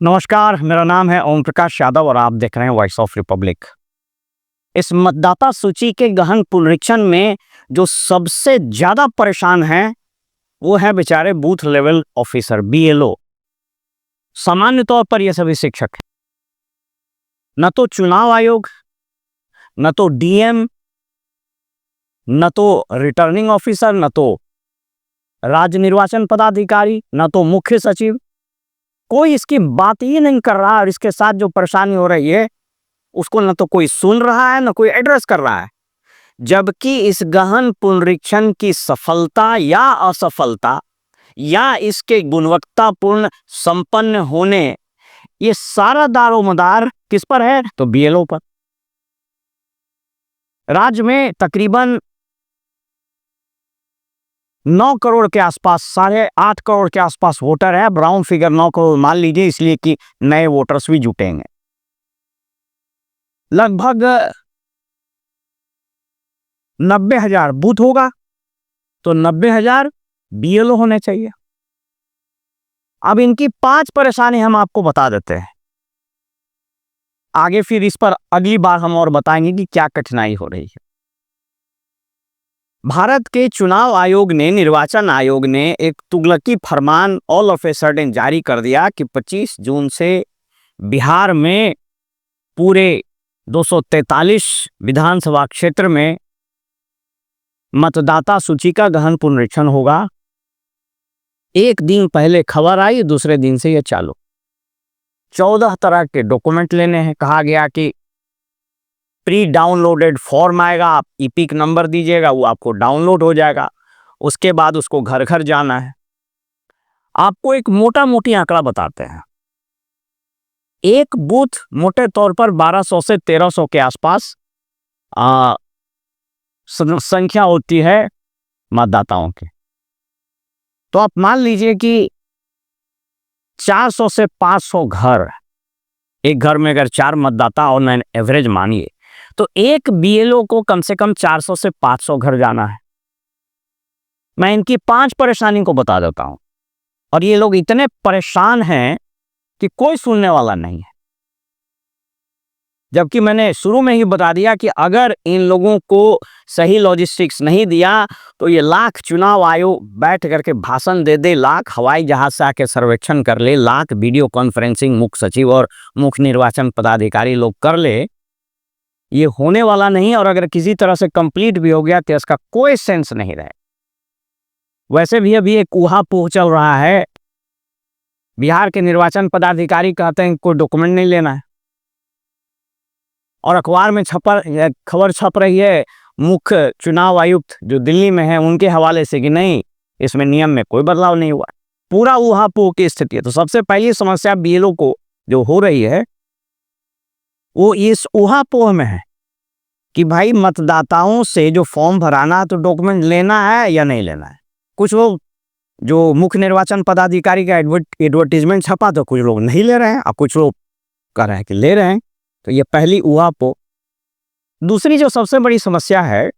नमस्कार, मेरा नाम है ओम प्रकाश यादव और आप देख रहे हैं वॉइस ऑफ रिपब्लिक। इस मतदाता सूची के गहन पुनरीक्षण में जो सबसे ज्यादा परेशान हैं वो है बेचारे बूथ लेवल ऑफिसर बीएलओ। सामान्य तौर पर ये सभी शिक्षक हैं, न तो चुनाव आयोग, न तो डीएम, न तो रिटर्निंग ऑफिसर, न तो राज्य निर्वाचन पदाधिकारी, न तो मुख्य सचिव। कोई इसकी बात ही नहीं कर रहा और इसके साथ जो परेशानी हो रही है उसको न तो कोई सुन रहा है न कोई एड्रेस कर रहा है। जबकि इस गहन पुनरीक्षण की सफलता या असफलता या इसके गुणवत्तापूर्ण संपन्न होने, ये सारा दारोमदार किस पर है? तो बीएलओ पर। राज्य में तकरीबन 9 करोड़ के आसपास, 8.5 करोड़ के आसपास वोटर है। ब्राउन फिगर 9 करोड़ मान लीजिए, इसलिए कि नए वोटर्स भी जुटेंगे। लगभग 90,000 बूथ होगा तो 90,000 बीएलओ होने चाहिए। अब इनकी 5 परेशानी हम आपको बता देते हैं, आगे फिर इस पर अगली बार हम और बताएंगे कि क्या कठिनाई हो रही है। भारत के चुनाव आयोग ने, निर्वाचन आयोग ने एक तुगलकी फरमान ऑल ऑफ ए सडन जारी कर दिया कि 25 जून से बिहार में पूरे 243 विधानसभा क्षेत्र में मतदाता सूची का गहन पुनरीक्षण होगा। एक दिन पहले खबर आई, दूसरे दिन से यह चालू। 14 तरह के डॉक्यूमेंट लेने हैं। कहा गया कि प्री डाउनलोडेड फॉर्म आएगा, आप ईपिक नंबर दीजिएगा, वो आपको डाउनलोड हो जाएगा। उसके बाद उसको घर घर जाना है। आपको एक मोटा मोटी आंकड़ा बताते हैं। एक बूथ मोटे तौर पर 1200 से 1300 के आसपास संख्या होती है मतदाताओं की। तो आप मान लीजिए कि 400 से 500 घर, एक घर में अगर 4 मतदाता और एवरेज मानिए तो एक बीएलओ को कम से कम 400 से 500 घर जाना है। मैं इनकी 5 परेशानी को बता देता हूं और ये लोग इतने परेशान हैं कि कोई सुनने वाला नहीं है। जबकि मैंने शुरू में ही बता दिया कि अगर इन लोगों को सही लॉजिस्टिक्स नहीं दिया तो ये लाख चुनाव आयोग बैठ करके भाषण दे दे, लाख हवाई जहाज से आके सर्वेक्षण कर ले, लाख वीडियो कॉन्फ्रेंसिंग मुख्य सचिव और मुख्य निर्वाचन पदाधिकारी लोग कर ले, ये होने वाला नहीं। और अगर किसी तरह से कंप्लीट भी हो गया तो इसका कोई सेंस नहीं रहे। वैसे भी अभी एक ऊहापोह चल रहा है। बिहार के निर्वाचन पदाधिकारी कहते हैं कोई डॉक्यूमेंट नहीं लेना है, और अखबार में खबर छप रही है मुख्य चुनाव आयुक्त जो दिल्ली में है उनके हवाले से कि नहीं, इसमें नियम में कोई बदलाव नहीं हुआ। पूरा ऊहापोह की स्थिति है। तो सबसे पहली समस्या बीएलओ को जो हो रही है वो इस ऊहापोह में है कि भाई मतदाताओं से जो फॉर्म भराना तो डॉक्यूमेंट लेना है या नहीं लेना है। कुछ लोग जो मुख्य निर्वाचन पदाधिकारी का एडवर्टीजमेंट छपा तो कुछ लोग नहीं ले रहे हैं और कुछ लोग कह रहे हैं कि ले रहे हैं। तो ये पहली ऊहापोह। दूसरी जो सबसे बड़ी समस्या है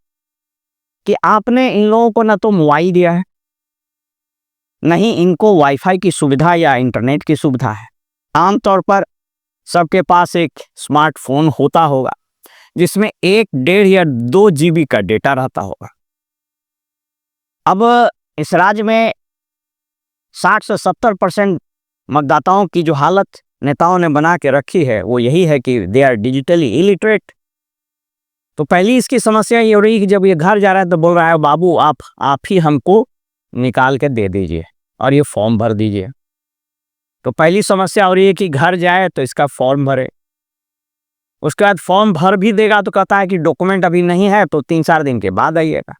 कि आपने इन लोगों को ना तो मोबाइल दिया है, नहीं इनको वाईफाई की सुविधा या इंटरनेट की सुविधा है। आमतौर पर सबके पास एक स्मार्टफोन होता होगा जिसमें 1, 1.5 या 2 GB का डेटा रहता होगा। अब इस राज्य में 60 से 70% मतदाताओं की जो हालत नेताओं ने बना के रखी है वो यही है कि दे आर डिजिटली इलिटरेट। तो पहली इसकी समस्या ये हो रही है कि जब ये घर जा रहा है तो बोल रहा है बाबू आप ही हमको निकाल के दे दीजिए और ये फॉर्म भर दीजिए। तो पहली समस्या हो रही है कि घर जाए तो इसका फॉर्म भरे, उसके बाद फॉर्म भर भी देगा तो कहता है कि डॉक्यूमेंट अभी नहीं है तो 3-4 दिन के बाद आइएगा।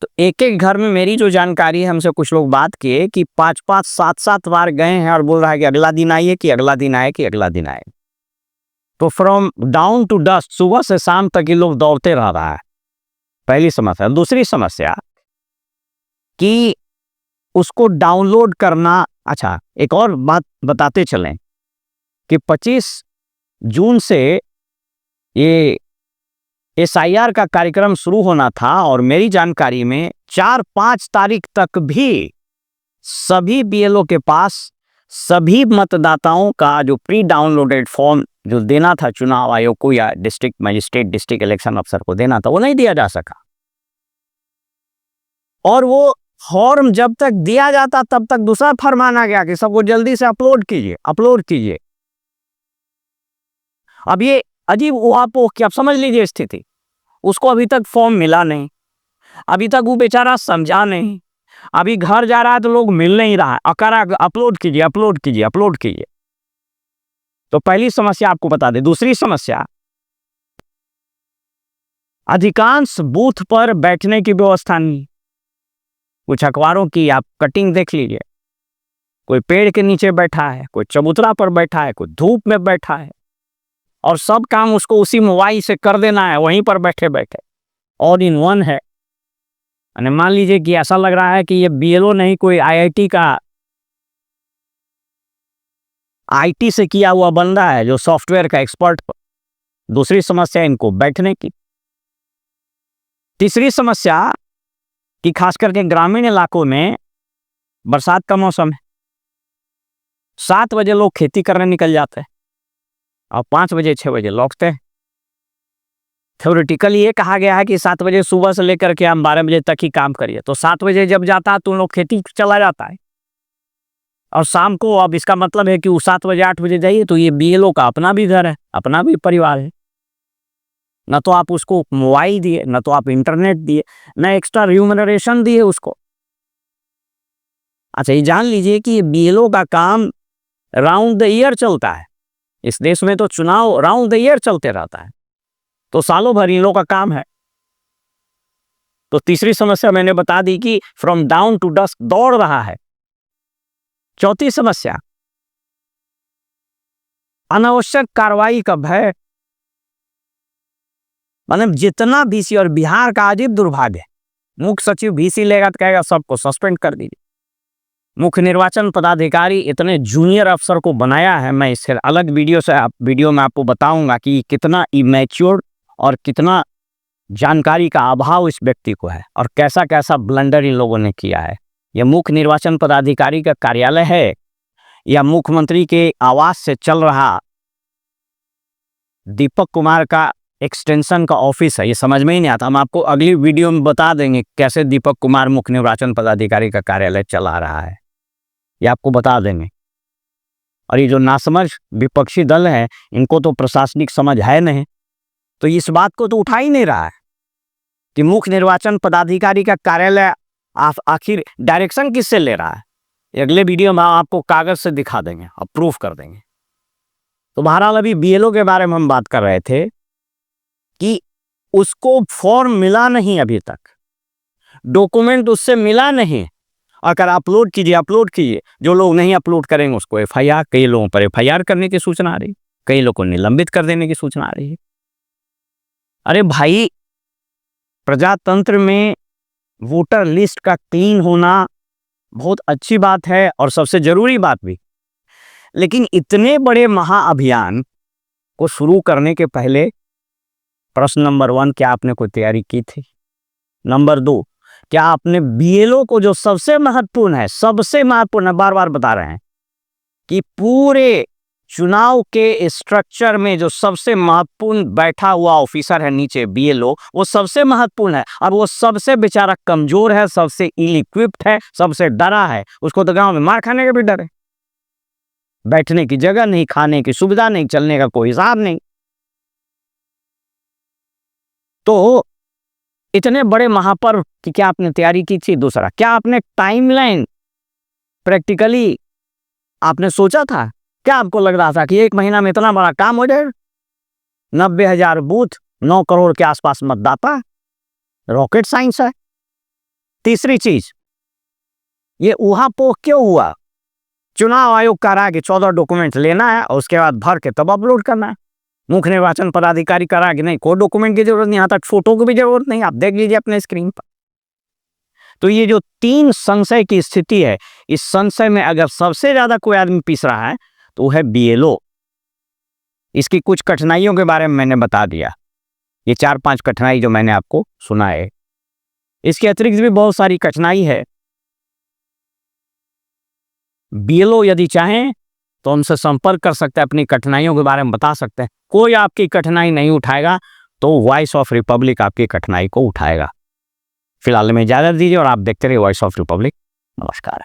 तो एक एक घर में मेरी जो जानकारी है, हमसे कुछ लोग बात किए कि 5-5, 7-7 बार गए हैं और बोल रहा है कि अगला दिन आइए, कि अगला दिन आए, कि अगला दिन आए। तो फ्रॉम डाउन टू डस्ट, सुबह से शाम तक ये लोग दौड़ते रह रहा है। पहली समस्या। दूसरी समस्या कि उसको डाउनलोड करना। अच्छा, एक और बात बताते चलें कि 25 जून से ये SIR का कार्यक्रम शुरू होना था और मेरी जानकारी में 4-5 तारीख तक भी सभी बीएलओ के पास सभी मतदाताओं का जो प्री डाउनलोडेड फॉर्म जो देना था चुनाव आयोग को या डिस्ट्रिक्ट मजिस्ट्रेट, डिस्ट्रिक्ट इलेक्शन अफसर को देना था, वो नहीं दिया जा सका। और वो फॉर्म जब तक दिया जाता तब तक दूसरा फरमान आ गया कि सबको जल्दी से अपलोड कीजिए, अपलोड कीजिए। अब ये अजीब ऊहापोह कि आप समझ लीजिए स्थिति, उसको अभी तक फॉर्म मिला नहीं, अभी तक वो बेचारा समझा नहीं, अभी घर जा रहा है तो लोग मिल नहीं रहा है, अकरा अपलोड कीजिए, अपलोड कीजिए, अपलोड कीजिए। तो पहली समस्या आपको बता दें। दूसरी समस्या, अधिकांश बूथ पर बैठने की व्यवस्था नहीं। कुछ अखबारों की आप कटिंग देख लीजिए, कोई पेड़ के नीचे बैठा है, कोई चबूतरा पर बैठा है, कोई धूप में बैठा है, और सब काम उसको उसी मोबाइल से कर देना है, वहीं पर बैठे बैठे, ऑल इन वन है। मान लीजिए कि ऐसा लग रहा है कि ये बीएलओ नहीं, कोई आईआईटी का आईटी से किया हुआ बंदा है जो सॉफ्टवेयर का एक्सपर्ट। दूसरी समस्या इनको बैठने की। तीसरी समस्या कि खास करके ग्रामीण इलाकों में बरसात का मौसम है, 7 बजे लोग खेती करने निकल जाते हैं और 5 बजे 6 बजे लौटते हैं। थ्योरेटिकली ये कहा गया है कि 7 बजे सुबह से लेकर के हम 12 बजे तक ही काम करिए, तो 7 बजे जब जाता है तो उन लोग खेती चला जाता है, और शाम को, अब इसका मतलब है कि वो 7 बजे 8 बजे जाइए, तो ये बीएलओ का अपना भी घर है, अपना भी परिवार है। न तो आप उसको मोबाइल दिए, न तो आप इंटरनेट दिए, न एक्स्ट्रा रिम्यूनरेशन दिए उसको। अच्छा, ये जान लीजिए कि ये बीएलओ का काम राउंड द ईयर चलता है। इस देश में तो चुनाव राउंड द ईयर चलते रहता है, तो सालों भर इन लोगों का काम है। तो तीसरी समस्या मैंने बता दी कि फ्रॉम डाउन टू डस्क दौड़ रहा है। चौथी समस्या, अनावश्यक कार्रवाई का भय। मतलब जितना बीसी, और बिहार का अजीब दुर्भाग्य है, मुख्य सचिव बीसी लेगा तो कहेगा सबको सस्पेंड कर दीजिए। मुख्य निर्वाचन पदाधिकारी इतने जूनियर अफसर को बनाया है, मैं इसके अलग वीडियो में आपको बताऊंगा कि कितना इमैच्योर और कितना जानकारी का अभाव इस व्यक्ति को है, और कैसा कैसा ब्लंडर इन लोगों ने किया है। यह मुख्य निर्वाचन पदाधिकारी का कार्यालय है या मुख्यमंत्री के आवास से चल रहा दीपक कुमार का एक्सटेंशन का ऑफिस है, ये समझ में ही नहीं आता। हम आपको अगली वीडियो में बता देंगे कैसे दीपक कुमार मुख्य निर्वाचन पदाधिकारी का कार्यालय चला रहा है, ये आपको बता देंगे। और ये जो नासमझ विपक्षी दल है, इनको तो प्रशासनिक समझ है नहीं, तो इस बात को तो उठा ही नहीं रहा है कि मुख्य निर्वाचन पदाधिकारी का कार्यालय आखिर डायरेक्शन किससे ले रहा है। अगले वीडियो में आपको कागज से दिखा देंगे और प्रूफ कर देंगे। तो बहरहाल अभी बीएलओ के बारे में हम बात कर रहे थे कि उसको फॉर्म मिला नहीं, अभी तक डॉक्यूमेंट उससे मिला नहीं। अगर अपलोड कीजिए, अपलोड कीजिए, जो लोग नहीं अपलोड करेंगे उसको एफआईआर, कई लोगों पर एफआईआर करने की सूचना आ रही, कई लोगों को निलंबित कर देने की सूचना आ रही है। अरे भाई, प्रजातंत्र में वोटर लिस्ट का क्लीन होना बहुत अच्छी बात है और सबसे जरूरी बात भी, लेकिन इतने बड़े महाअभियान को शुरू करने के पहले प्रश्न नंबर 1, क्या आपने कोई तैयारी की थी? नंबर 2, क्या आपने बीएलओ को, जो सबसे महत्वपूर्ण है, सबसे महत्वपूर्ण है, बार बार बता रहे हैं कि पूरे चुनाव के स्ट्रक्चर में जो सबसे महत्वपूर्ण बैठा हुआ ऑफिसर है नीचे, बीएलओ, वो सबसे महत्वपूर्ण है। अब वो सबसे बेचारा कमजोर है, सबसे इल इक्विप्ड है, सबसे डरा है, उसको तो गांव में मार खाने का भी डर है। बैठने की जगह नहीं, खाने की सुविधा नहीं, चलने का कोई हिसाब नहीं। तो इतने बड़े महापर्व की क्या आपने तैयारी की थी? दूसरा, क्या आपने टाइमलाइन प्रैक्टिकली आपने सोचा था? क्या आपको लग रहा था कि 1 महीना में इतना बड़ा काम हो जाएगा? 90,000 बूथ, 9 करोड़ के आसपास मतदाता, रॉकेट साइंस है। तीसरी चीज, ये ऊहापोह क्यों हुआ? चुनाव आयोग कह रहा है कि 14 डॉक्यूमेंट लेना है और उसके बाद भर के तब अपलोड करना है। मुख्य निर्वाचन पदाधिकारी कह रहा है कि नहीं, कोई डॉक्यूमेंट की जरूरत नहीं, यहाँ तक फोटो की भी जरूरत नहीं, आप देख लीजिए अपने स्क्रीन पर। तो ये जो 3 संशय की स्थिति है, इस संशय में अगर सबसे ज्यादा कोई आदमी पीस रहा है तो है बीएलओ। इसकी कुछ कठिनाइयों के बारे में मैंने बता दिया, ये 4-5 कठिनाई जो मैंने आपको सुनाए। इसके अतिरिक्त भी बहुत सारी कठिनाई है। BLO यदि चाहें तो उनसे संपर्क कर सकते हैं, अपनी कठिनाइयों के बारे में बता सकते हैं। कोई आपकी कठिनाई नहीं उठाएगा, तो वॉइस ऑफ रिपब्लिक आपकी कठिनाई को उठाएगा। फिलहाल में इजाजत दीजिए और आप देखते रहिए वॉइस ऑफ रिपब्लिक। नमस्कार।